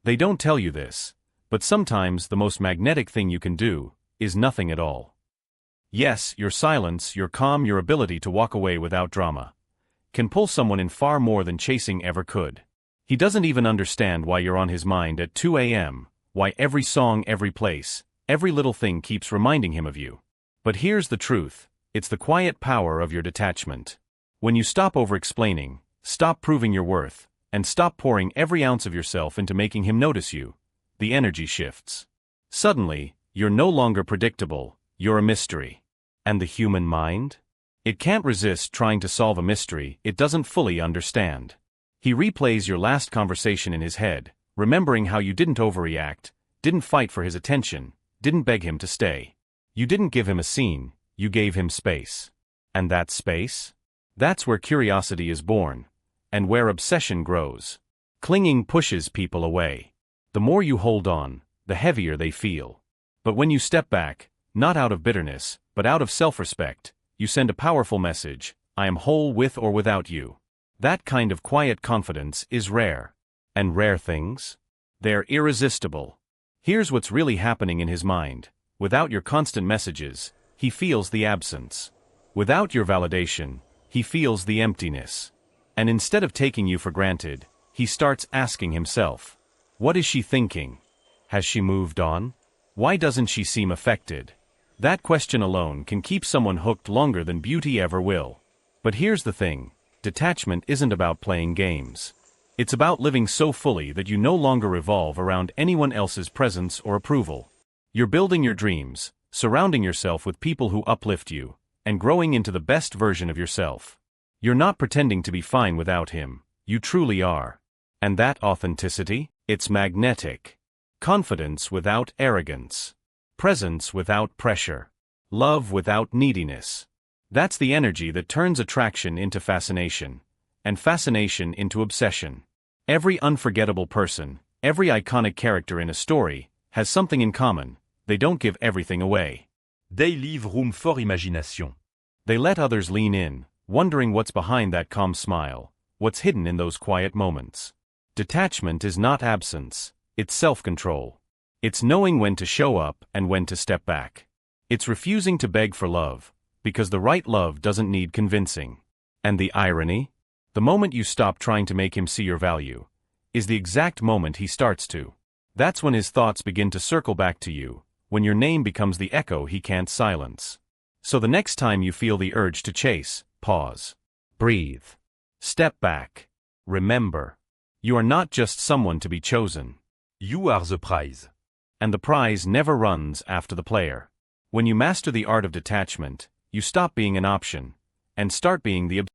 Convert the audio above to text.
They don't tell you this, but sometimes the most magnetic thing you can do is nothing at all. Yes, your silence, your calm, your ability to walk away without drama can pull someone in far more than chasing ever could. He doesn't even understand why you're on his mind at 2 a.m., why every song, every place, every little thing keeps reminding him of you. But here's the truth, it's the quiet power of your detachment. When you stop over-explaining, stop proving your worth, and stop pouring every ounce of yourself into making him notice you, the energy shifts. Suddenly, you're no longer predictable, you're a mystery. And the human mind? It can't resist trying to solve a mystery it doesn't fully understand. He replays your last conversation in his head, remembering how you didn't overreact, didn't fight for his attention, didn't beg him to stay. You didn't give him a scene, you gave him space. And that space? That's where curiosity is born, and where obsession grows. Clinging pushes people away. The more you hold on, the heavier they feel. But when you step back, not out of bitterness, but out of self-respect, you send a powerful message, I am whole with or without you. That kind of quiet confidence is rare. And rare things? They're irresistible. Here's what's really happening in his mind. Without your constant messages, he feels the absence. Without your validation, he feels the emptiness. And instead of taking you for granted, he starts asking himself, what is she thinking? Has she moved on? Why doesn't she seem affected? That question alone can keep someone hooked longer than beauty ever will. But here's the thing, detachment isn't about playing games. It's about living so fully that you no longer revolve around anyone else's presence or approval. You're building your dreams, surrounding yourself with people who uplift you, and growing into the best version of yourself. You're not pretending to be fine without him, you truly are. And that authenticity? It's magnetic. Confidence without arrogance. Presence without pressure. Love without neediness. That's the energy that turns attraction into fascination, and fascination into obsession. Every unforgettable person, every iconic character in a story, has something in common, they don't give everything away. They leave room for imagination. They let others lean in, wondering what's behind that calm smile, what's hidden in those quiet moments. Detachment is not absence, it's self-control. It's knowing when to show up and when to step back. It's refusing to beg for love, because the right love doesn't need convincing. And the irony? The moment you stop trying to make him see your value, is the exact moment he starts to. That's when his thoughts begin to circle back to you, when your name becomes the echo he can't silence. So the next time you feel the urge to chase, pause. Breathe. Step back. Remember. You are not just someone to be chosen. You are the prize. And the prize never runs after the player. When you master the art of detachment, you stop being an option, and start being the